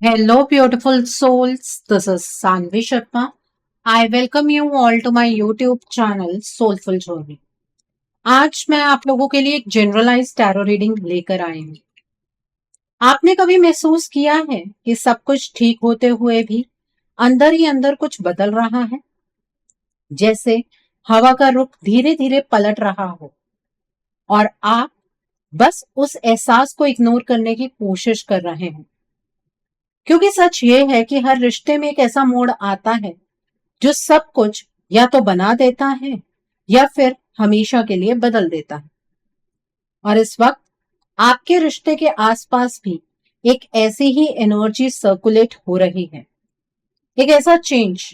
Hello, beautiful souls. This is Sanvi Sharma. I welcome you all to my YouTube channel Soulful Journey. आज मैं आप लोगों के लिए एक जनरलाइज टैरो रीडिंग लेकर आई हूँ। आपने कभी महसूस किया है कि सब कुछ ठीक होते हुए भी अंदर ही अंदर कुछ बदल रहा है, जैसे हवा का रुख धीरे धीरे पलट रहा हो और आप बस उस एहसास को इग्नोर करने की कोशिश कर रहे हैं। क्योंकि सच ये है कि हर रिश्ते में एक ऐसा मोड़ आता है जो सब कुछ या तो बना देता है या फिर हमेशा के लिए बदल देता है। और इस वक्त आपके रिश्ते के आसपास भी एक ऐसी ही एनर्जी सर्कुलेट हो रही है, एक ऐसा चेंज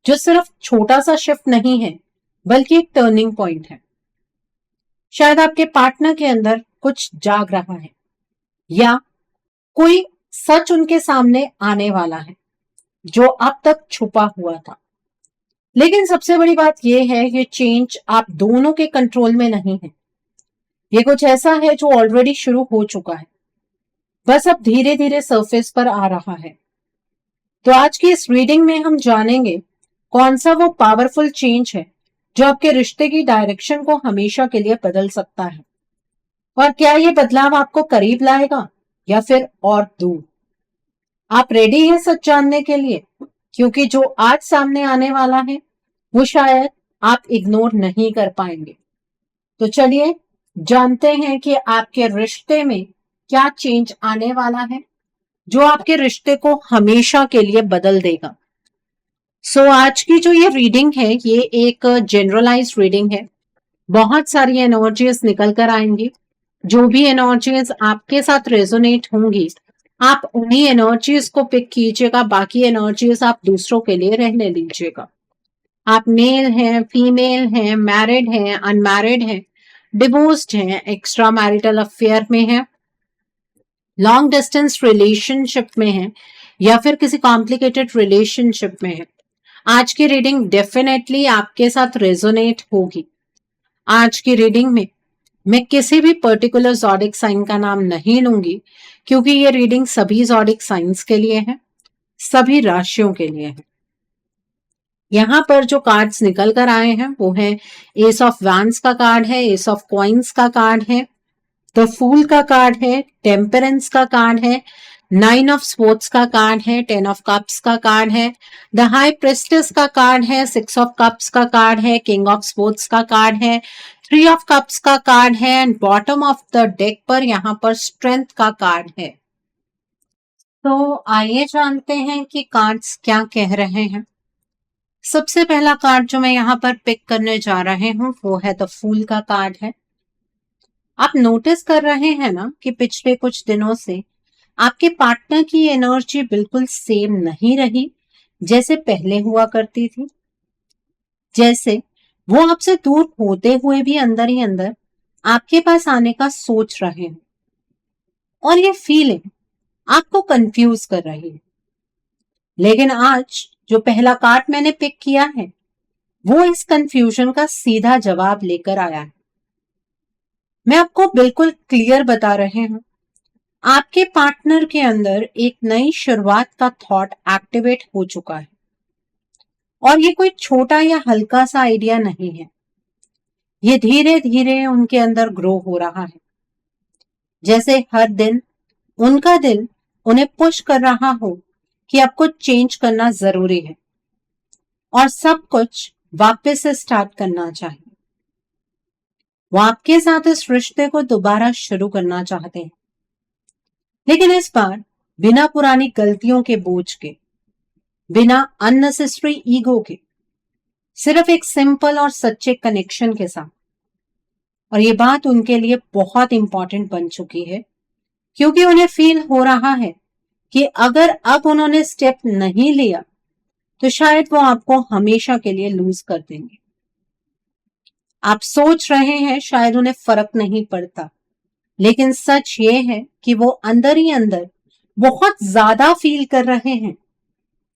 जो सिर्फ छोटा सा शिफ्ट नहीं है बल्कि एक टर्निंग पॉइंट है। शायद आपके पार्टनर के अंदर कुछ जाग रहा है या कोई सच उनके सामने आने वाला है जो अब तक छुपा हुआ था। लेकिन सबसे बड़ी बात यह है कि चेंज आप दोनों के कंट्रोल में नहीं है। ये कुछ ऐसा है जो ऑलरेडी शुरू हो चुका है, बस अब धीरे धीरे सरफेस पर आ रहा है। तो आज की इस रीडिंग में हम जानेंगे कौन सा वो पावरफुल चेंज है जो आपके रिश्ते की डायरेक्शन को हमेशा के लिए बदल सकता है, और क्या ये बदलाव आपको करीब लाएगा या फिर और दूर। आप रेडी हैं सच जानने के लिए? क्योंकि जो आज सामने आने वाला है वो शायद आप इग्नोर नहीं कर पाएंगे। तो चलिए जानते हैं कि आपके रिश्ते में क्या चेंज आने वाला है जो आपके रिश्ते को हमेशा के लिए बदल देगा। आज की जो ये रीडिंग है ये एक जनरलाइज रीडिंग है। बहुत सारी एनर्जीज निकल कर आएंगी। जो भी एनर्जीज आपके साथ रेजोनेट होंगी आप उन्हीं एनर्जीज को पिक कीजिएगा, बाकी एनर्जीज आप दूसरों के लिए रहने लीजिएगा। आप मेल हैं, फीमेल हैं, मैरिड हैं, अनमैरिड हैं, डिवोर्स्ड हैं, एक्स्ट्रा मैरिटल अफेयर में हैं, लॉन्ग डिस्टेंस रिलेशनशिप में हैं या फिर किसी कॉम्प्लिकेटेड रिलेशनशिप में हैं, आज की रीडिंग डेफिनेटली आपके साथ रेजोनेट होगी। आज की रीडिंग में मैं किसी भी पर्टिकुलर ज़ोडिक साइन का नाम नहीं लूंगी क्योंकि ये रीडिंग सभी ज़ोडिक साइंस के लिए है, सभी राशियों के लिए है। यहाँ पर जो कार्ड्स निकल कर आए हैं वो है एस ऑफ वैंड्स का कार्ड है, एस ऑफ कॉइन्स का कार्ड है, द फूल का कार्ड है, टेम्परेंस का कार्ड है, 9 ऑफ स्वॉर्ड्स का कार्ड है, 10 ऑफ कप्स का कार्ड है, द हाई प्रेस्टेस का कार्ड है, 6 ऑफ कप्स का कार्ड है, किंग ऑफ स्वॉर्ड्स का कार्ड है, 3 ऑफ कप्स का कार्ड है and bottom of the deck पर यहाँ पर स्ट्रेंथ का कार्ड है। तो आइए जानते हैं कि कार्ड्स क्या कह रहे हैं। सबसे पहला कार्ड जो मैं यहाँ पर पिक करने जा रहे हूँ वो है द फूल का कार्ड है। आप नोटिस कर रहे हैं ना कि पिछले कुछ दिनों से आपके पार्टनर की एनर्जी बिल्कुल सेम नहीं रही जैसे पहले हुआ करती थी। जैसे वो आपसे दूर होते हुए भी अंदर ही अंदर आपके पास आने का सोच रहे हैं और ये फीलिंग आपको कंफ्यूज कर रही है। लेकिन आज जो पहला कार्ड मैंने पिक किया है वो इस कंफ्यूजन का सीधा जवाब लेकर आया है। मैं आपको बिल्कुल क्लियर बता रहे हूं, आपके पार्टनर के अंदर एक नई शुरुआत का थॉट एक्टिवेट हो चुका है और ये कोई छोटा या हल्का सा आइडिया नहीं है। ये धीरे धीरे उनके अंदर ग्रो हो रहा है, जैसे हर दिन उनका दिल उन्हें पुश कर रहा हो कि आपको चेंज करना जरूरी है और सब कुछ वापस से स्टार्ट करना चाहिए। वो आपके साथ इस रिश्ते को दोबारा शुरू करना चाहते हैं, लेकिन इस बार बिना पुरानी गलतियों के बोझ के, बिना अननेसेसरी ईगो के, सिर्फ एक सिंपल और सच्चे कनेक्शन के साथ। और ये बात उनके लिए बहुत इंपॉर्टेंट बन चुकी है क्योंकि उन्हें फील हो रहा है कि अगर अब उन्होंने स्टेप नहीं लिया तो शायद वो आपको हमेशा के लिए लूज कर देंगे। आप सोच रहे हैं शायद उन्हें फर्क नहीं पड़ता, लेकिन सच ये है कि वो अंदर ही अंदर बहुत ज्यादा फील कर रहे हैं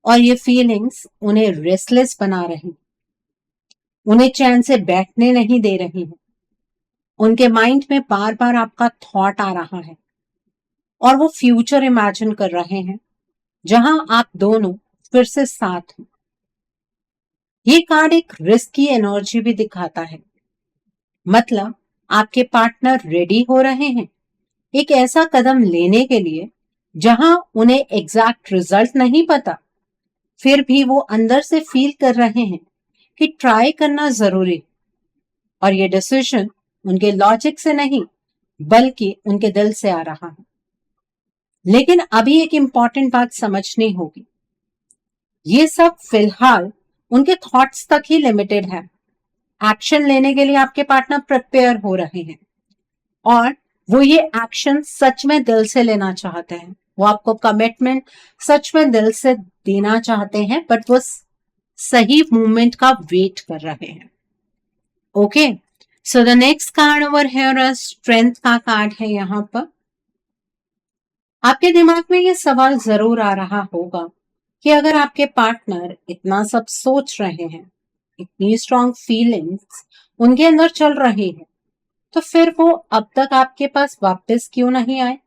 और ये फीलिंग्स उन्हें रेस्टलेस बना रही, उन्हें चैन से बैठने नहीं दे रही हैं। उनके माइंड में बार बार आपका थॉट आ रहा है और वो फ्यूचर इमेजिन कर रहे हैं जहां आप दोनों फिर से साथ हो। ये कार्ड एक रिस्की एनर्जी भी दिखाता है, मतलब आपके पार्टनर रेडी हो रहे हैं एक ऐसा कदम लेने के लिए जहां उन्हें एग्जैक्ट रिजल्ट नहीं पता, फिर भी वो अंदर से फील कर रहे हैं कि ट्राई करना जरूरी है। और ये डिसीजन उनके लॉजिक से नहीं बल्कि उनके दिल से आ रहा है। लेकिन अभी एक इंपॉर्टेंट बात समझनी होगी, ये सब फिलहाल उनके थॉट्स तक ही लिमिटेड है। एक्शन लेने के लिए आपके पार्टनर प्रिपेयर हो रहे हैं और वो ये एक्शन सच में दिल से लेना चाहते हैं। वो आपको कमिटमेंट सच में दिल से देना चाहते हैं, बट वो सही मूवमेंट का वेट कर रहे हैं। Okay, so the next card over here strength का कार्ड है। यहाँ पर आपके दिमाग में ये सवाल जरूर आ रहा होगा कि अगर आपके पार्टनर इतना सब सोच रहे हैं, इतनी स्ट्रॉन्ग फीलिंग्स उनके अंदर चल रही है, तो फिर वो अब तक आपके पास वापस क्यों नहीं आए?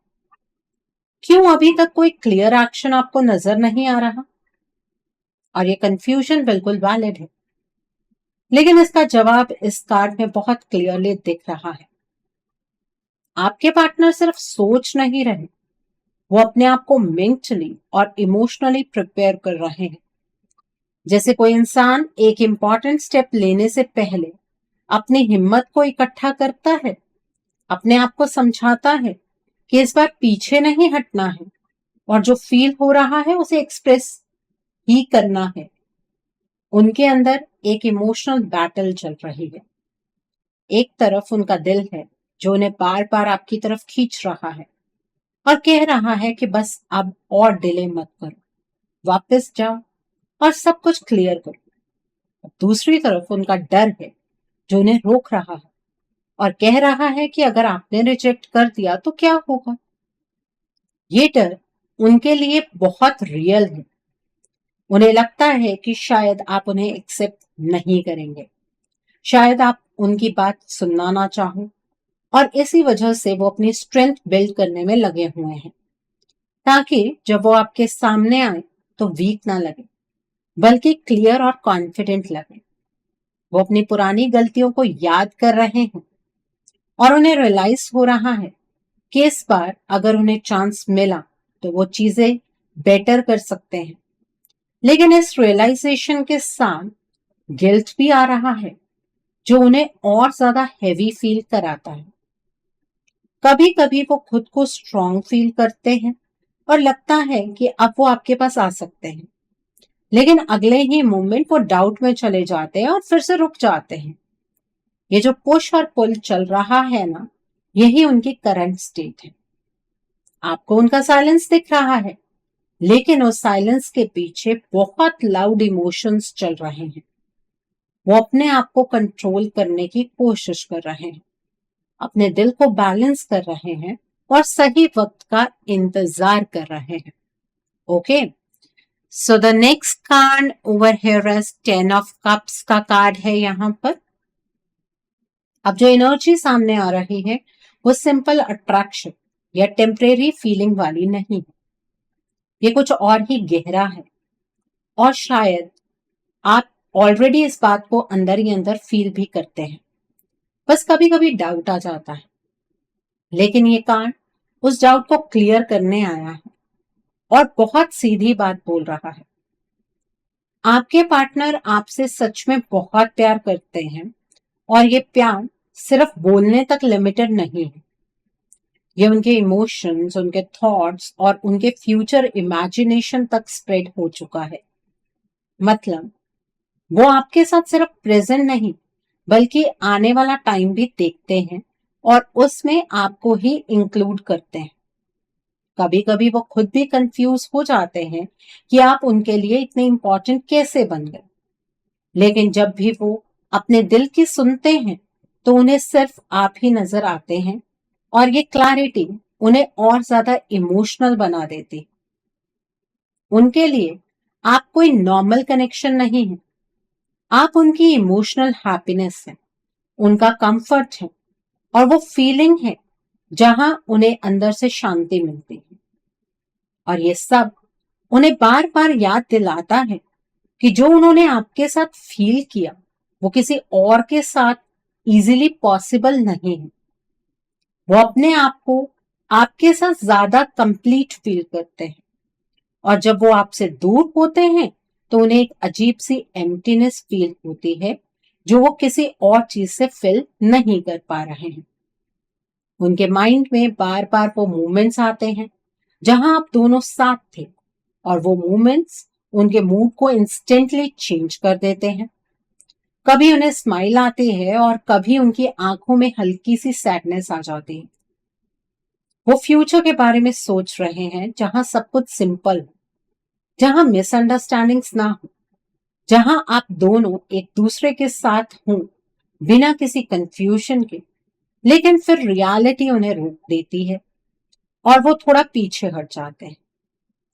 क्यों अभी तक कोई क्लियर एक्शन आपको नजर नहीं आ रहा? और ये कंफ्यूजन बिल्कुल वैलिड है, लेकिन इसका जवाब इस कार्ड में बहुत क्लियरली दिख रहा है। आपके पार्टनर सिर्फ सोच नहीं रहे, वो अपने आप को मेंटली और इमोशनली प्रिपेयर कर रहे हैं। जैसे कोई इंसान एक इंपॉर्टेंट स्टेप लेने से पहले अपनी हिम्मत को इकट्ठा करता है, अपने आप को समझाता है कि इस बार पीछे नहीं हटना है और जो फील हो रहा है उसे एक्सप्रेस ही करना है। उनके अंदर एक इमोशनल बैटल चल रही है। एक तरफ उनका दिल है जो उन्हें बार बार आपकी तरफ खींच रहा है और कह रहा है कि बस अब और डिले मत करो, वापस जाओ और सब कुछ क्लियर करो। दूसरी तरफ उनका डर है जो उन्हें रोक रहा है और कह रहा है कि अगर आपने रिजेक्ट कर दिया तो क्या होगा। ये डर उनके लिए बहुत रियल है। उन्हें लगता है कि शायद आप उन्हें एक्सेप्ट नहीं करेंगे, शायद आप उनकी बात सुनना ना चाहो, और इसी वजह से वो अपनी स्ट्रेंथ बिल्ड करने में लगे हुए हैं, ताकि जब वो आपके सामने आए तो वीक ना लगे बल्कि क्लियर और कॉन्फिडेंट लगे। वो अपनी पुरानी गलतियों को याद कर रहे हैं और उन्हें रियलाइज हो रहा है कि इस बार अगर उन्हें चांस मिला तो वो चीजें बेटर कर सकते हैं। लेकिन इस रियलाइजेशन के साथ गिल्ट भी आ रहा है जो उन्हें और ज्यादा हैवी फील कराता है। कभी कभी वो खुद को स्ट्रॉन्ग फील करते हैं और लगता है कि अब वो आपके पास आ सकते हैं, लेकिन अगले ही मोमेंट वो डाउट में चले जाते हैं और फिर से रुक जाते हैं। ये जो पुश और पुल चल रहा है ना, यही उनकी करंट स्टेट है। आपको उनका साइलेंस दिख रहा है, लेकिन उस साइलेंस के पीछे बहुत लाउड इमोशंस चल रहे हैं। वो अपने आप को कंट्रोल करने की कोशिश कर रहे हैं, अपने दिल को बैलेंस कर रहे हैं और सही वक्त का इंतजार कर रहे हैं। Okay, so the next card over here is 10 of cups का कार्ड है। यहाँ पर अब जो एनर्जी सामने आ रही है वो सिंपल अट्रैक्शन या टेम्परेरी फीलिंग वाली नहीं है। ये कुछ और ही गहरा है और शायद आप ऑलरेडी इस बात को अंदर ही अंदर फील भी करते हैं, बस कभी कभी डाउट आ जाता है। लेकिन ये कार्ड उस डाउट को क्लियर करने आया है और बहुत सीधी बात बोल रहा है। आपके पार्टनर आपसे सच में बहुत प्यार करते हैं और ये प्यार सिर्फ बोलने तक लिमिटेड नहीं है। ये उनके इमोशंस, उनके थॉट्स और उनके फ्यूचर इमेजिनेशन तक स्प्रेड हो चुका है। मतलब वो आपके साथ सिर्फ प्रेजेंट नहीं बल्कि आने वाला टाइम भी देखते हैं और उसमें आपको ही इंक्लूड करते हैं। कभी कभी वो खुद भी कंफ्यूज हो जाते हैं कि आप उनके लिए इतने इंपॉर्टेंट कैसे बन गए। लेकिन जब भी वो अपने दिल की सुनते हैं तो उन्हें सिर्फ आप ही नजर आते हैं और ये क्लैरिटी उन्हें और ज्यादा इमोशनल बना देती। उनके लिए आप कोई नॉर्मल कनेक्शन नहीं है, आप उनकी इमोशनल हैप्पीनेस है, उनका कंफर्ट है और वो फीलिंग है जहां उन्हें अंदर से शांति मिलती है। और ये सब उन्हें बार बार याद दिलाता है कि जो उन्होंने आपके साथ फील किया वो किसी और के साथ इजीली पॉसिबल नहीं है। वो अपने आप को आपके साथ ज्यादा कंप्लीट फील करते हैं, और जब वो आपसे दूर होते हैं तो उन्हें एक अजीब सी एम्प्टीनेस फील होती है जो वो किसी और चीज से फिल नहीं कर पा रहे हैं। उनके माइंड में बार बार वो मोमेंट्स आते हैं जहां आप दोनों साथ थे, और वो मोमेंट्स उनके मूड को इंस्टेंटली चेंज कर देते हैं। कभी उन्हें स्माइल आती है और कभी उनकी आंखों में हल्की सी सैडनेस आ जाती है। वो फ्यूचर के बारे में सोच रहे हैं जहां सब कुछ सिंपल हो, जहां मिसअंडरस्टैंडिंग्स ना हो, जहां आप दोनों एक दूसरे के साथ हों बिना किसी कंफ्यूजन के। लेकिन फिर रियलिटी उन्हें रोक देती है और वो थोड़ा पीछे हट जाते हैं।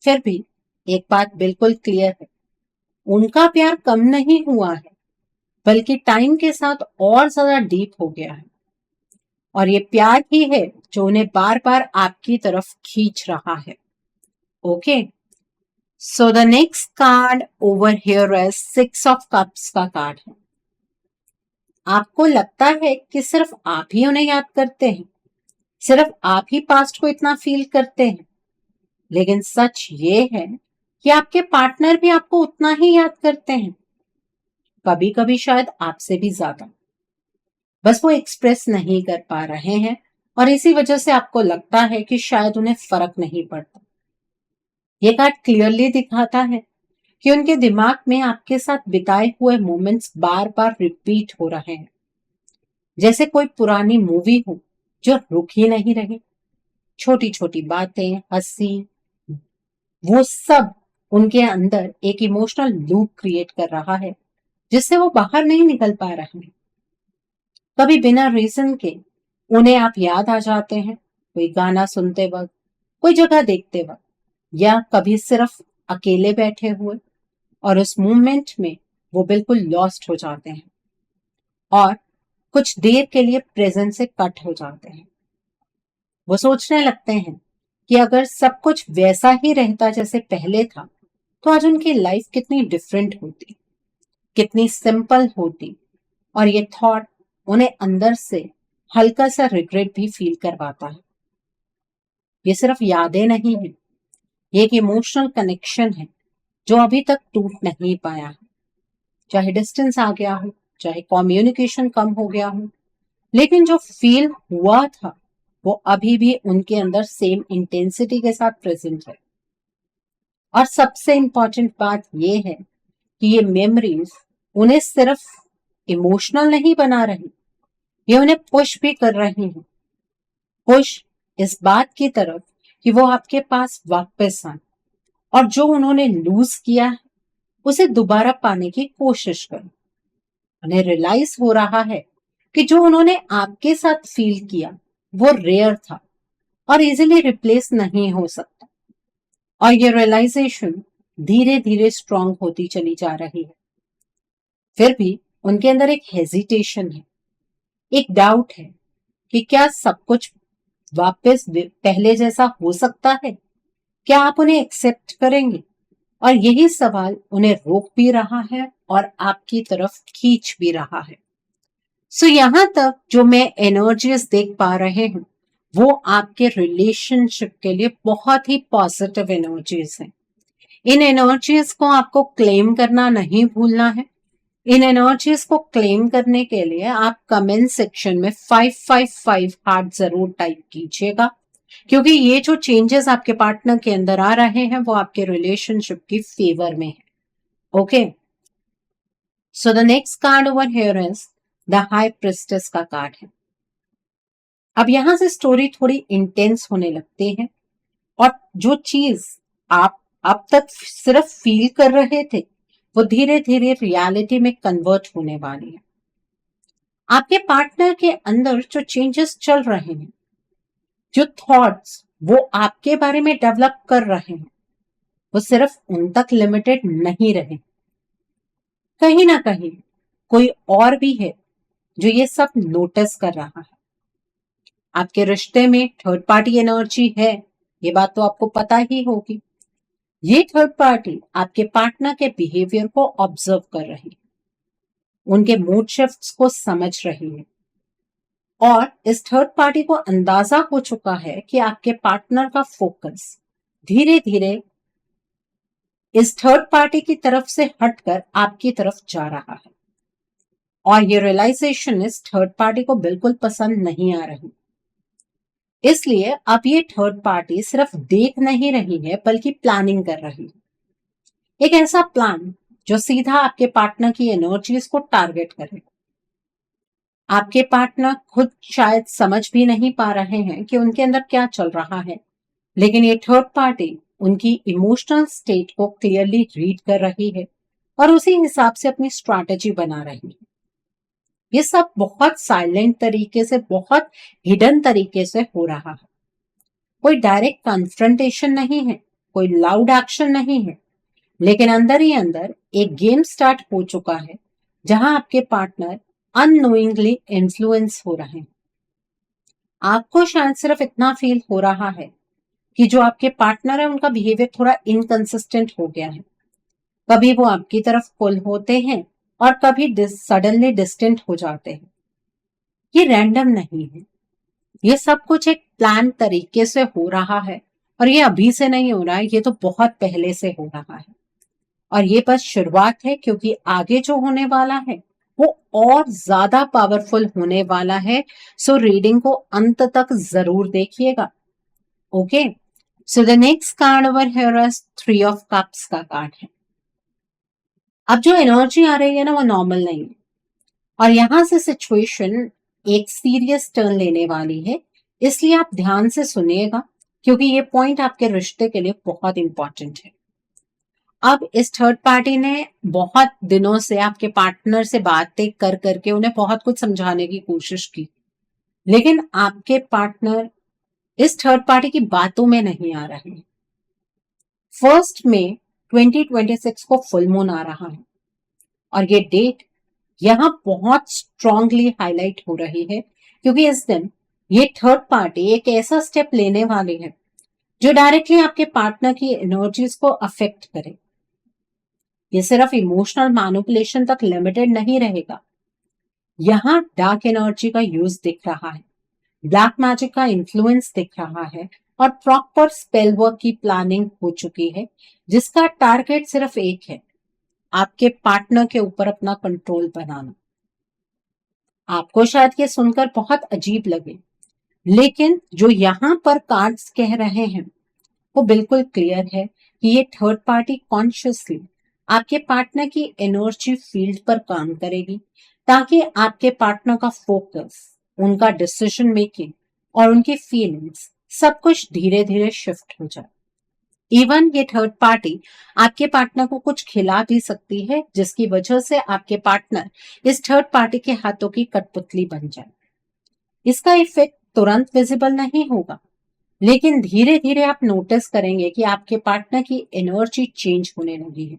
फिर भी एक बात बिल्कुल क्लियर है, उनका प्यार कम नहीं हुआ है, बल्कि टाइम के साथ और ज्यादा डीप हो गया है। और ये प्यार ही है जो उन्हें बार बार आपकी तरफ खींच रहा है। Okay, so the next card over here is 6 of cups का कार्ड है। आपको लगता है कि सिर्फ आप ही उन्हें याद करते हैं, सिर्फ आप ही पास्ट को इतना फील करते हैं, लेकिन सच ये है कि आपके पार्टनर भी आपको उतना ही याद करते हैं, कभी कभी शायद आपसे भी ज्यादा। बस वो एक्सप्रेस नहीं कर पा रहे हैं, और इसी वजह से आपको लगता है कि शायद उन्हें फर्क नहीं पड़ता। ये कार्ड क्लियरली दिखाता है कि उनके दिमाग में आपके साथ बिताए हुए मोमेंट्स बार बार रिपीट हो रहे हैं, जैसे कोई पुरानी मूवी हो जो रुक ही नहीं रही। छोटी छोटी बातें, हंसी, वो सब उनके अंदर एक इमोशनल लूप क्रिएट कर रहा है जिससे वो बाहर नहीं निकल पा रहे हैं। कभी बिना रीजन के उन्हें आप याद आ जाते हैं, कोई गाना सुनते वक्त, कोई जगह देखते वक्त, या कभी सिर्फ अकेले बैठे हुए, और उस मोमेंट में वो बिल्कुल लॉस्ट हो जाते हैं और कुछ देर के लिए प्रेजेंट से कट हो जाते हैं। वो सोचने लगते हैं कि अगर सब कुछ वैसा ही रहता जैसे पहले था तो आज उनकी लाइफ कितनी डिफरेंट होती, कितनी सिंपल होती। और ये थॉट उन्हें अंदर से हल्का सा रिग्रेट भी फील करवाता है। ये सिर्फ यादें नहीं है, ये एक इमोशनल कनेक्शन है जो अभी तक टूट नहीं पाया है। चाहे डिस्टेंस आ गया हो, चाहे कम्युनिकेशन कम हो गया हो, लेकिन जो फील हुआ था वो अभी भी उनके अंदर सेम इंटेंसिटी के साथ प्रेजेंट है। और सबसे इंपॉर्टेंट बात ये है कि ये मेमोरीज उन्हें सिर्फ इमोशनल नहीं बना रही, ये उन्हें पुश भी कर रही हैं। पुश इस बात की तरफ कि वो आपके पास वापस आए और जो उन्होंने लूज किया है उसे दोबारा पाने की कोशिश करें। उन्हें रियलाइज हो रहा है कि जो उन्होंने आपके साथ फील किया वो रेयर था और इजीली रिप्लेस नहीं हो सकता। और ये रियलाइजेशन धीरे धीरे स्ट्रांग होती चली जा रही है। फिर भी उनके अंदर एक हेजिटेशन है, एक डाउट है कि क्या सब कुछ वापस पहले जैसा हो सकता है, क्या आप उन्हें एक्सेप्ट करेंगे। और यही सवाल उन्हें रोक भी रहा है और आपकी तरफ खींच भी रहा है। सो यहां तक जो मैं एनर्जीज देख पा रहे हैं वो आपके रिलेशनशिप के लिए बहुत ही पॉजिटिव एनर्जीज हैं। इन एनर्जीज को आपको क्लेम करना नहीं भूलना है। इन एनर्जीज को क्लेम करने के लिए आप कमेंट सेक्शन में 555 हार्ट जरूर टाइप कीजिएगा, क्योंकि ये जो चेंजेस आपके पार्टनर के अंदर आ रहे हैं वो आपके रिलेशनशिप की फेवर में है। Okay, so the next card over here is the high priestess का कार्ड है। अब यहां से स्टोरी थोड़ी इंटेंस होने लगती है, और जो चीज आप अब तक सिर्फ फील कर रहे थे वो धीरे धीरे रियलिटी में कन्वर्ट होने वाली है। आपके पार्टनर के अंदर जो चेंजेस चल रहे हैं, जो थॉट्स वो आपके बारे में डेवलप कर रहे हैं, वो सिर्फ उन तक लिमिटेड नहीं रहे। कहीं ना कहीं कोई और भी है जो ये सब नोटिस कर रहा है। आपके रिश्ते में थर्ड पार्टी एनर्जी है, ये बात तो आपको पता ही होगी। ये थर्ड पार्टी आपके पार्टनर के बिहेवियर को ऑब्जर्व कर रही है, उनके मूड शिफ्ट्स को समझ रही है, और इस थर्ड पार्टी को अंदाजा हो चुका है कि आपके पार्टनर का फोकस धीरे धीरे इस थर्ड पार्टी की तरफ से हटकर आपकी तरफ जा रहा है, और ये रियलाइजेशन इस थर्ड पार्टी को बिल्कुल पसंद नहीं आ रही। इसलिए अब ये थर्ड पार्टी सिर्फ देख नहीं रही है बल्कि प्लानिंग कर रही है, एक ऐसा प्लान जो सीधा आपके पार्टनर की एनर्जीज को टारगेट करे। आपके पार्टनर खुद शायद समझ भी नहीं पा रहे हैं कि उनके अंदर क्या चल रहा है, लेकिन ये थर्ड पार्टी उनकी इमोशनल स्टेट को क्लियरली रीड कर रही है और उसी हिसाब से अपनी स्ट्रैटेजी बना रही है। ये सब बहुत साइलेंट तरीके से, बहुत हिडन तरीके से हो रहा है। कोई डायरेक्ट कन्फ्रंटेशन नहीं है, कोई लाउड एक्शन नहीं है, लेकिन अंदर ही अंदर एक गेम स्टार्ट हो चुका है जहां आपके पार्टनर अननोइंगली इन्फ्लुएंस हो रहे हैं। आपको शायद सिर्फ इतना फील हो रहा है कि जो आपके पार्टनर है उनका बिहेवियर थोड़ा इनकंसिस्टेंट हो गया है। कभी वो आपकी तरफ पुल होते हैं और कभी सडनली डिस्टेंट हो जाते हैं। ये रैंडम नहीं है, ये सब कुछ एक प्लान तरीके से हो रहा है, और ये अभी से नहीं हो रहा है, ये तो बहुत पहले से हो रहा है। और ये बस शुरुआत है, क्योंकि आगे जो होने वाला है वो और ज्यादा पावरफुल होने वाला है। सो रीडिंग को अंत तक जरूर देखिएगा। Okay, so the next card over here is 3 of cups का कार्ड है। अब जो एनर्जी आ रही है ना वो नॉर्मल नहीं है, और यहां से सिचुएशन एक सीरियस टर्न लेने वाली है, इसलिए आप ध्यान से सुनिएगा क्योंकि ये पॉइंट आपके रिश्ते के लिए बहुत इंपॉर्टेंट है। अब इस थर्ड पार्टी ने बहुत दिनों से आपके पार्टनर से बातें कर करके उन्हें बहुत कुछ समझाने की कोशिश की, लेकिन आपके पार्टनर इस थर्ड पार्टी की बातों में नहीं आ रहे हैं। 1 मई 2026 को फुल मून आ रहा है, और ये डेट यहां बहुत स्ट्रांगली हाईलाइट हो रही है, क्योंकि इस दिन ये थर्ड पार्टी एक ऐसा स्टेप लेने वाली है जो डायरेक्टली आपके पार्टनर की एनर्जीज को अफेक्ट करे। ये सिर्फ इमोशनल मैनिपुलेशन तक लिमिटेड नहीं रहेगा। यहाँ डार्क एनर्जी का यूज दिख रहा है, ब्लैक मैजिक का इन्फ्लुएंस दिख रहा है, और प्रॉपर स्पेल वर्क की प्लानिंग हो चुकी है, जिसका टारगेट सिर्फ एक है, आपके पार्टनर के ऊपर अपना कंट्रोल बनाना। आपको शायद ये सुनकर बहुत अजीब लगे, लेकिन जो यहाँ पर कार्ड्स कह रहे हैं वो बिल्कुल क्लियर है कि ये थर्ड पार्टी कॉन्शियसली आपके पार्टनर की एनर्जी फील्ड पर काम करेगी, ताकि आपके पार्टनर का फोकस, उनका डिसीजन मेकिंग और उनकी फीलिंग्स सब कुछ धीरे धीरे शिफ्ट हो जाए। इवन ये थर्ड पार्टी आपके पार्टनर को कुछ खिला भी सकती है, जिसकी वजह से आपके पार्टनर इस थर्ड पार्टी के हाथों की कठपुतली बन जाए। इसका इफेक्ट तुरंत विजिबल नहीं होगा, लेकिन धीरे धीरे आप नोटिस करेंगे कि आपके पार्टनर की एनर्जी चेंज होने लगी है,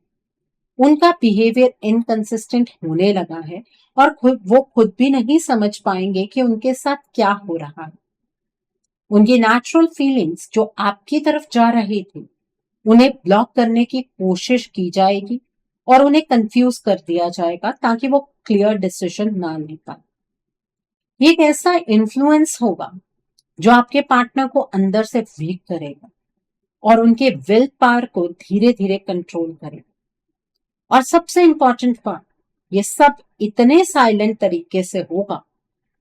उनका बिहेवियर इनकंसिस्टेंट होने लगा है, और वो खुद भी नहीं समझ पाएंगे कि उनके साथ क्या हो रहा है। उनकी नेचुरल फीलिंग्स जो आपकी तरफ जा रही थी उन्हें ब्लॉक करने की कोशिश की जाएगी और उन्हें कंफ्यूज कर दिया जाएगा, ताकि वो क्लियर डिसीजन ना ले पाए। ये एक ऐसा इन्फ्लुएंस होगा जो आपके पार्टनर को अंदर से वीक करेगा और उनके विल पावर को धीरे धीरे कंट्रोल करेगा। और सबसे इंपॉर्टेंट पार्ट, ये सब इतने साइलेंट तरीके से होगा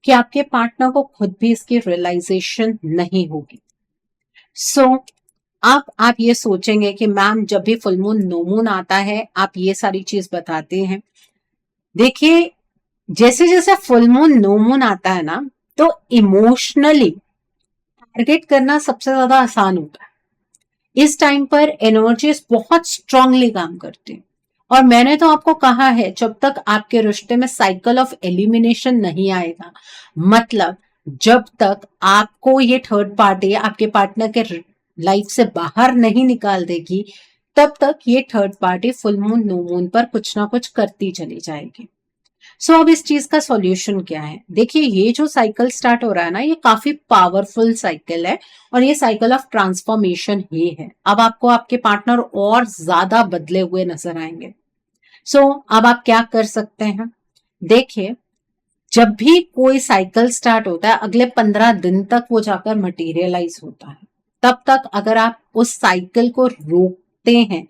कि आपके पार्टनर को खुद भी इसकी रियलाइजेशन नहीं होगी। सो अब आप ये सोचेंगे कि मैम जब भी फुल मून नो मून आता है आप ये सारी चीज बताते हैं। देखिए, जैसे जैसे फुल मून नो मून आता है ना, तो इमोशनली टारगेट करना सबसे ज्यादा आसान होता है। इस टाइम पर एनर्जीज बहुत स्ट्रांगली काम करती है, और मैंने तो आपको कहा है जब तक आपके रिश्ते में साइकिल ऑफ एलिमिनेशन नहीं आएगा, मतलब जब तक आपको ये थर्ड पार्टी आपके पार्टनर के लाइफ से बाहर नहीं निकाल देगी, तब तक ये third party full moon no moon पर कुछ ना कुछ करती चली जाएगी। सो अब इस चीज का सॉल्यूशन क्या है? देखिए, ये जो साइकिल स्टार्ट हो रहा है ना, ये काफी पावरफुल साइकिल है और ये साइकिल ऑफ ट्रांसफॉर्मेशन ही है। अब आपको आपके पार्टनर और ज्यादा बदले हुए नजर आएंगे। सो अब आप क्या कर सकते हैं? देखिए, जब भी कोई साइकिल स्टार्ट होता है, अगले 15 दिन तक वो जाकर मटेरियलाइज होता है। तब तक अगर आप उस साइकिल को रोकते हैं,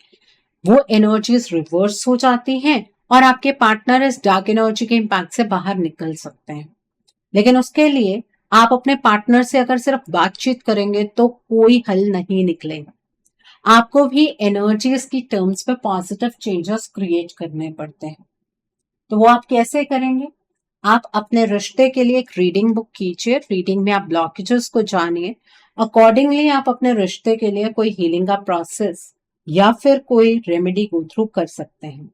वो एनर्जीज रिवर्स हो जाती हैं और आपके पार्टनर इस डार्क एनर्जी के इम्पैक्ट से बाहर निकल सकते हैं। लेकिन उसके लिए आप अपने पार्टनर से अगर सिर्फ बातचीत करेंगे तो कोई हल नहीं निकलेगा। आपको भी एनर्जीज की टर्म्स पे पॉजिटिव चेंजेस क्रिएट करने पड़ते हैं। तो वो आप कैसे करेंगे? आप अपने रिश्ते के लिए एक रीडिंग बुक कीजिए। रीडिंग में आप ब्लॉकेजेस को जानिए। अकॉर्डिंगली आप अपने रिश्ते के लिए कोई हीलिंग का प्रोसेस या फिर कोई रेमेडी गो थ्रू कर सकते हैं।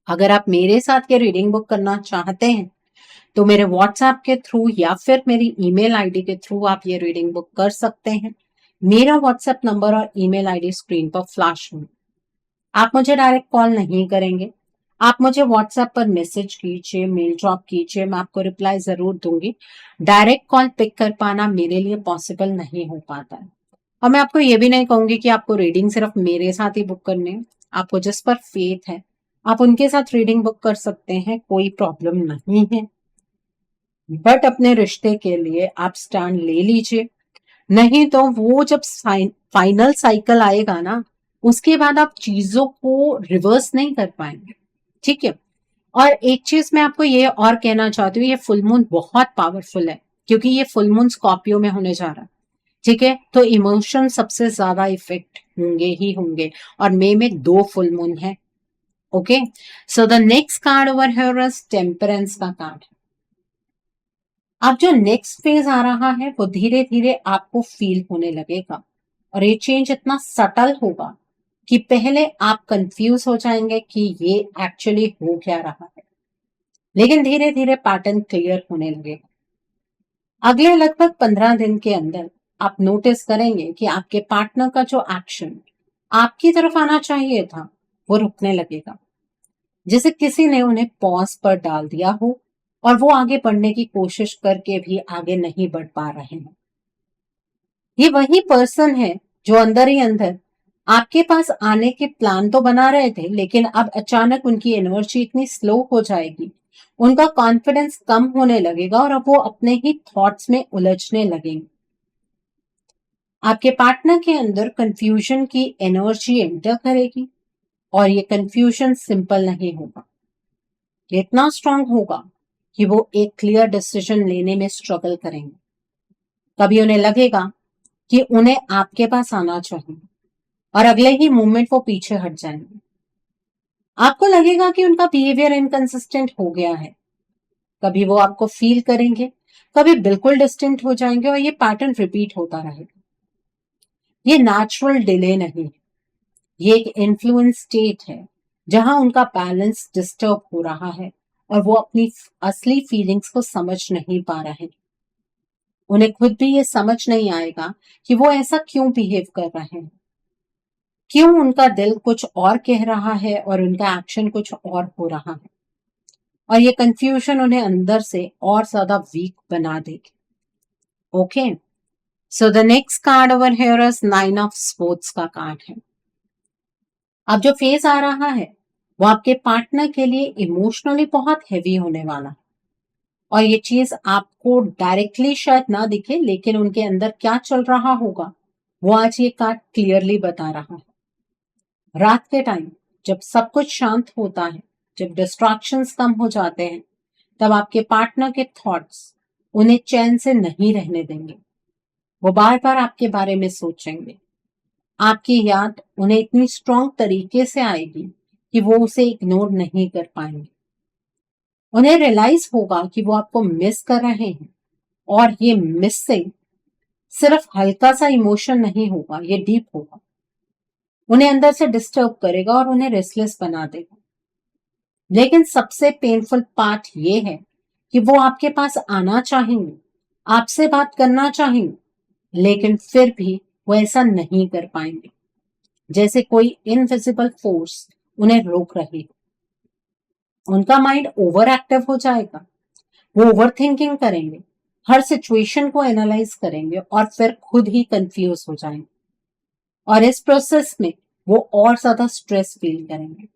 अगर आप मेरे साथ ये रीडिंग बुक करना चाहते हैं तो मेरे व्हाट्सएप के थ्रू या फिर मेरी ईमेल आईडी के थ्रू आप ये रीडिंग बुक कर सकते हैं। मेरा व्हाट्सएप नंबर और ईमेल आईडी स्क्रीन पर फ्लैश होंगे। आप मुझे डायरेक्ट कॉल नहीं करेंगे। आप मुझे व्हाट्सएप पर मैसेज कीजिए, मेल ड्रॉप कीजिए, मैं आपको रिप्लाई जरूर दूंगी। डायरेक्ट कॉल पिक कर पाना मेरे लिए पॉसिबल नहीं हो पाता है। और मैं आपको ये भी नहीं कहूंगी कि आपको रीडिंग सिर्फ मेरे साथ ही बुक करनी है। आपको जिस पर फेथ है आप उनके साथ रीडिंग बुक कर सकते हैं, कोई प्रॉब्लम नहीं है। बट अपने रिश्ते के लिए आप स्टैंड ले लीजिए, नहीं तो वो जब फाइनल साइकिल आएगा ना, उसके बाद आप चीजों को रिवर्स नहीं कर पाएंगे। ठीक है। और एक चीज मैं आपको ये और कहना चाहती हूँ, ये फुल मून बहुत पावरफुल है क्योंकि ये फुल मून स्कॉर्पियो में होने जा रहा है। ठीक है, तो इमोशन सबसे ज्यादा इफेक्ट होंगे ही होंगे। और मई में 2 फुल मून है। Okay, so the next card over here is temperance का कार्ड। अब जो नेक्स्ट फेज आ रहा है वो धीरे धीरे आपको फील होने लगेगा और ये चेंज इतना सटल होगा कि पहले आप कंफ्यूज हो जाएंगे कि ये एक्चुअली हो क्या रहा है, लेकिन धीरे धीरे पैटर्न क्लियर होने लगेगा। अगले लगभग 15 दिन के अंदर आप नोटिस करेंगे कि आपके पार्टनर का जो एक्शन आपकी तरफ आना चाहिए था वो रुकने लगेगा, जैसे किसी ने उन्हें पॉज पर डाल दिया हो और वो आगे बढ़ने की कोशिश करके भी आगे नहीं बढ़ पा रहे हैं। ये वही पर्सन है जो अंदर ही अंदर आपके पास आने के प्लान तो बना रहे थे, लेकिन अब अचानक उनकी एनर्जी इतनी स्लो हो जाएगी, उनका कॉन्फिडेंस कम होने लगेगा और अब वो अपने ही थॉट्स में उलझने लगेंगे। आपके पार्टनर के अंदर कंफ्यूजन की एनर्जी एंटर करेगी और ये कंफ्यूजन सिंपल नहीं होगा। ये इतना स्ट्रांग होगा कि वो एक क्लियर डिसीजन लेने में स्ट्रगल करेंगे। कभी उन्हें लगेगा कि उन्हें आपके पास आना चाहिए और अगले ही मोमेंट वो पीछे हट जाएंगे। आपको लगेगा कि उनका बिहेवियर इनकंसिस्टेंट हो गया है। कभी वो आपको फील करेंगे, कभी बिल्कुल डिस्टेंट हो जाएंगे और ये पैटर्न रिपीट होता रहेगा। ये नेचुरल डिले नहीं है, ये एक इन्फ्लुएंस स्टेट है जहां उनका बैलेंस डिस्टर्ब हो रहा है और वो अपनी असली फीलिंग्स को समझ नहीं पा रहे। उन्हें खुद भी ये समझ नहीं आएगा कि वो ऐसा क्यों बिहेव कर रहे हैं, क्यों उनका दिल कुछ और कह रहा है और उनका एक्शन कुछ और हो रहा है। और ये कंफ्यूजन उन्हें अंदर से और ज्यादा वीक बना देगी। Okay, so the next card over here is 9 of sports का कार्ड है। अब जो फेज आ रहा है वो आपके पार्टनर के लिए इमोशनली बहुत हैवी होने वाला है और ये चीज आपको डायरेक्टली शायद ना दिखे, लेकिन उनके अंदर क्या चल रहा होगा वो आज ये कार्ड क्लियरली बता रहा है। रात के टाइम जब सब कुछ शांत होता है, जब डिस्ट्रैक्शंस कम हो जाते हैं, तब आपके पार्टनर के थॉट्स उन्हें चैन से नहीं रहने देंगे। वो बार बार आपके बारे में सोचेंगे। आपकी याद उन्हें इतनी स्ट्रॉन्ग तरीके से आएगी कि वो उसे इग्नोर नहीं कर पाएंगे। उन्हें रियलाइज होगा कि वो आपको मिस कर रहे हैं और ये मिसिंग सिर्फ हल्का सा इमोशन नहीं होगा, ये डीप होगा। उन्हें अंदर से डिस्टर्ब करेगा और उन्हें रेस्टलेस बना देगा। लेकिन सबसे पेनफुल पार्ट ये है कि वो आपके पास आना चाहेंगे, आपसे बात करना चाहेंगे, लेकिन फिर भी वो ऐसा नहीं कर पाएंगे, जैसे कोई इनविजिबल फोर्स उन्हें रोक रही हो। उनका माइंड ओवर एक्टिव हो जाएगा, वो ओवर थिंकिंग करेंगे, हर सिचुएशन को एनालाइज करेंगे और फिर खुद ही कंफ्यूज हो जाएंगे, और इस प्रोसेस में वो और ज्यादा स्ट्रेस फील करेंगे।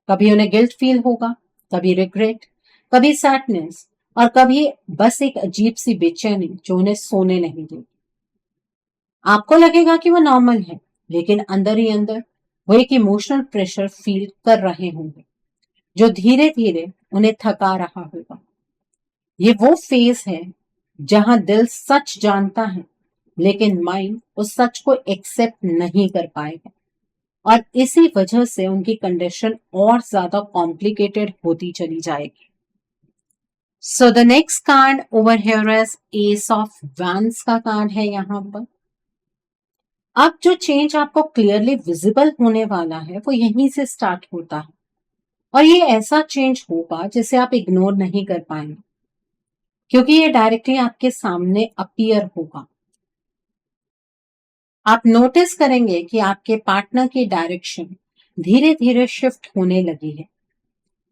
कभी उन्हें गिल्ट फील होगा, कभी रिग्रेट, कभी सैडनेस, और कभी बस एक अजीब सी बेचैनी जो उन्हें सोने नहीं देगी। आपको लगेगा कि वो नॉर्मल है, लेकिन अंदर ही अंदर वो एक इमोशनल प्रेशर फील कर रहे होंगे जो धीरे धीरे उन्हें थका रहा होगा। ये वो फेज है जहां दिल सच जानता है, लेकिन माइंड उस सच को एक्सेप्ट नहीं कर पाएगा, और इसी वजह से उनकी कंडीशन और ज्यादा कॉम्प्लिकेटेड होती चली जाएगी। So the next card over here is S of wands का कार्ड है यहाँ पर। अब जो चेंज आपको क्लियरली विजिबल होने वाला है वो यहीं से स्टार्ट होता है, और ये ऐसा चेंज होगा जिसे आप इग्नोर नहीं कर पाएंगे, क्योंकि ये डायरेक्टली आपके सामने अपीयर होगा। आप नोटिस करेंगे कि आपके पार्टनर की डायरेक्शन धीरे धीरे शिफ्ट होने लगी है,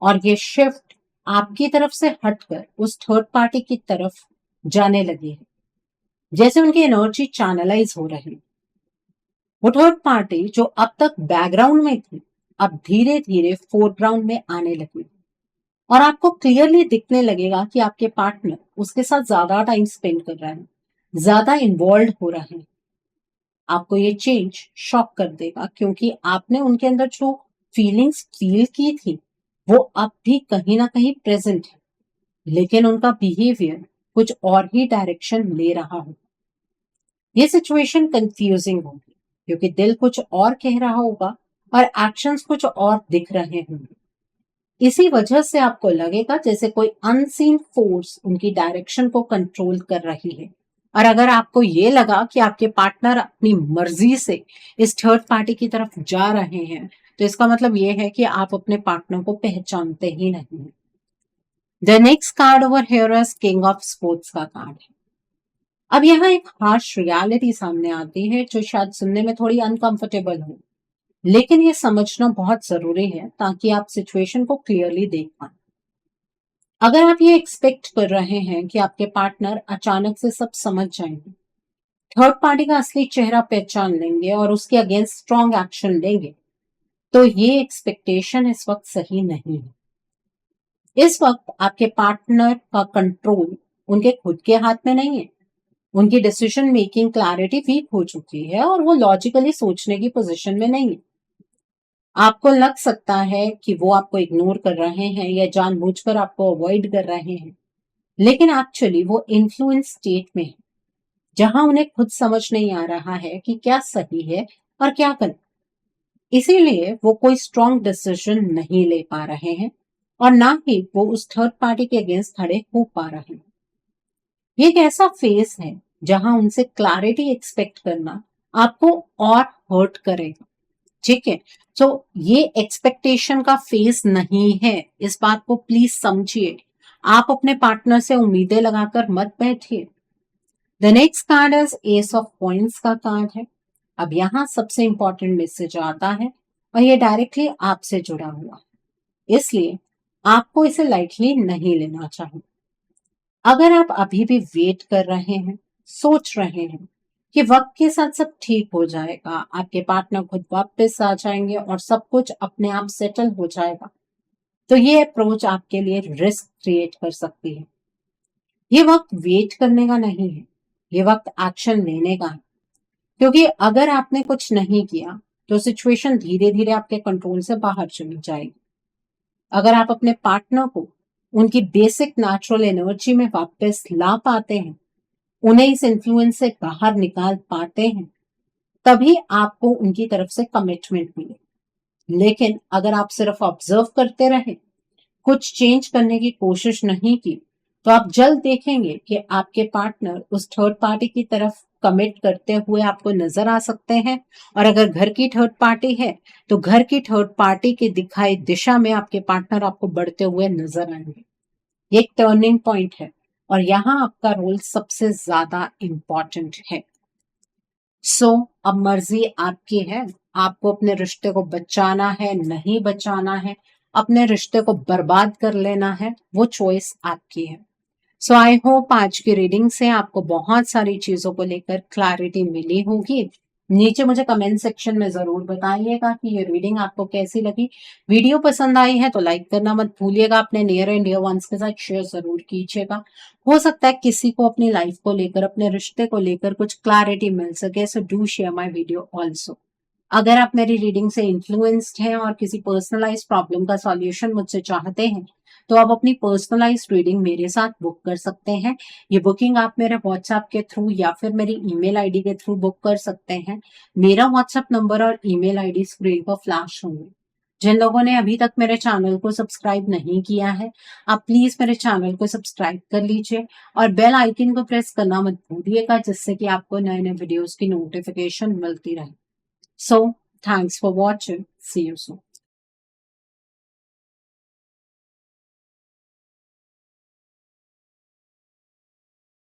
और ये शिफ्ट आपकी तरफ से हटकर उस थर्ड पार्टी की तरफ जाने लगी है, जैसे उनकी एनर्जी चैनलाइज हो रही है। वो थर्ड पार्टी जो अब तक बैकग्राउंड में थी, अब धीरे धीरे फोरग्राउंड में आने लगी, और आपको क्लियरली दिखने लगेगा कि आपके पार्टनर उसके साथ ज्यादा टाइम स्पेंड कर रहा है, ज्यादा इन्वॉल्व हो रहा है। आपको ये चेंज शॉक कर देगा, क्योंकि आपने उनके अंदर जो फीलिंग्स फील की थी वो अब भी कहीं ना कहीं प्रेजेंट है, लेकिन उनका बिहेवियर कुछ और ही डायरेक्शन ले रहा हो। ये सिचुएशन कंफ्यूजिंग होगी, क्योंकि दिल कुछ और कह रहा होगा और एक्शंस कुछ और दिख रहे होंगे। इसी वजह से आपको लगेगा जैसे कोई अनसीन फोर्स उनकी डायरेक्शन को कंट्रोल कर रही है। और अगर आपको ये लगा कि आपके पार्टनर अपनी मर्जी से इस थर्ड पार्टी की तरफ जा रहे हैं, तो इसका मतलब ये है कि आप अपने पार्टनर को पहचानते ही नहीं हैं। The next card over here is king of sports का कार्ड है। अब यहाँ एक हार्श रियलिटी सामने आती है जो शायद सुनने में थोड़ी अनकंफर्टेबल हो, लेकिन ये समझना बहुत जरूरी है ताकि आप सिचुएशन को क्लियरली देख पाएं। अगर आप ये एक्सपेक्ट कर रहे हैं कि आपके पार्टनर अचानक से सब समझ जाएंगे, थर्ड पार्टी का असली चेहरा पहचान लेंगे और उसके अगेंस्ट स्ट्रॉन्ग एक्शन लेंगे, तो ये एक्सपेक्टेशन इस वक्त सही नहीं है। इस वक्त आपके पार्टनर का कंट्रोल उनके खुद के हाथ में नहीं है। उनकी डिसीजन मेकिंग क्लैरिटी वीक हो चुकी है और वो लॉजिकली सोचने की पोजीशन में नहीं है। आपको लग सकता है कि वो आपको इग्नोर कर रहे हैं या जानबूझकर आपको अवॉइड कर रहे हैं, लेकिन एक्चुअली वो इन्फ्लुएंस स्टेट में है, जहां उन्हें खुद समझ नहीं आ रहा है कि क्या सही है और क्या गलत। इसीलिए वो कोई स्ट्रॉन्ग डिसीजन नहीं ले पा रहे हैं, और ना ही वो उस थर्ड पार्टी के अगेंस्ट खड़े हो पा रहे हैं। ये एक ऐसा फेस है जहां उनसे क्लैरिटी एक्सपेक्ट करना आपको और हर्ट करेगा। ठीक है, तो ये एक्सपेक्टेशन का फेस नहीं है, इस बात को प्लीज समझिए। आप अपने पार्टनर से उम्मीदें लगाकर मत बैठिए। The next card is S of coins का कार्ड है। अब यहाँ सबसे इंपॉर्टेंट मैसेज आता है, और ये डायरेक्टली आपसे जुड़ा हुआ है, इसलिए आपको इसे लाइटली नहीं लेना चाहिए। अगर आप अभी भी वेट कर रहे हैं, सोच रहे हैं कि वक्त के साथ सब ठीक हो जाएगा, आपके पार्टनर खुद वापस आ जाएंगे और सब कुछ अपने आप सेटल हो जाएगा, तो ये अप्रोच आपके लिए रिस्क क्रिएट कर सकती है। ये वक्त वेट करने का नहीं है, ये वक्त एक्शन लेने का है, क्योंकि अगर आपने कुछ नहीं किया तो सिचुएशन धीरे धीरे आपके कंट्रोल से बाहर चली जाएगी। अगर आप अपने पार्टनर को उनकी बेसिक नेचुरल एनर्जी में वापस ला पाते हैं, उन्हें इस इन्फ्लुएंस से बाहर निकाल पाते हैं, तभी आपको उनकी तरफ से कमिटमेंट मिले। लेकिन अगर आप सिर्फ ऑब्जर्व करते रहे, कुछ चेंज करने की कोशिश नहीं की, तो आप जल्द देखेंगे कि आपके पार्टनर उस थर्ड पार्टी की तरफ कमिट करते हुए आपको नजर आ सकते हैं। और अगर घर की थर्ड पार्टी है, तो घर की थर्ड पार्टी की दिखाई दिशा में आपके पार्टनर आपको बढ़ते हुए नजर आएंगे। ये एक टर्निंग पॉइंट है, और यहाँ आपका रोल सबसे ज्यादा इंपॉर्टेंट है। सो अब मर्जी आपकी है, आपको अपने रिश्ते को बचाना है, नहीं बचाना है, अपने रिश्ते को बर्बाद कर लेना है, वो चॉइस आपकी है। सो आई होप आज की रीडिंग से आपको बहुत सारी चीजों को लेकर क्लैरिटी मिली होगी। नीचे मुझे कमेंट सेक्शन में जरूर बताइएगा कि ये रीडिंग आपको कैसी लगी। वीडियो पसंद आई है तो लाइक करना मत भूलिएगा, अपने नियर एंड डियर वंस के साथ शेयर जरूर कीजिएगा। हो सकता है किसी को अपनी लाइफ को लेकर, अपने रिश्ते को लेकर कुछ क्लैरिटी मिल सके, so do share my video also. अगर आप मेरी रीडिंग से इन्फ्लुएंस्ड हैं और किसी पर्सनलाइज प्रॉब्लम का सॉल्यूशन मुझसे चाहते हैं, तो आप अपनी पर्सनलाइज रीडिंग मेरे साथ बुक कर सकते हैं। ये बुकिंग आप मेरे व्हाट्सएप के थ्रू या फिर मेरी ईमेल आईडी के थ्रू बुक कर सकते हैं। मेरा व्हाट्सएप नंबर और ईमेल आईडी स्क्रीन पर फ्लैश होंगे। जिन लोगों ने अभी तक मेरे चैनल को सब्सक्राइब नहीं किया है, आप प्लीज मेरे चैनल को सब्सक्राइब कर लीजिए और बेल आइकन को प्रेस करना मत भूलिएगा, जिससे कि आपको नए नए वीडियोस की नोटिफिकेशन मिलती रहे। So, thanks for watching. See you soon.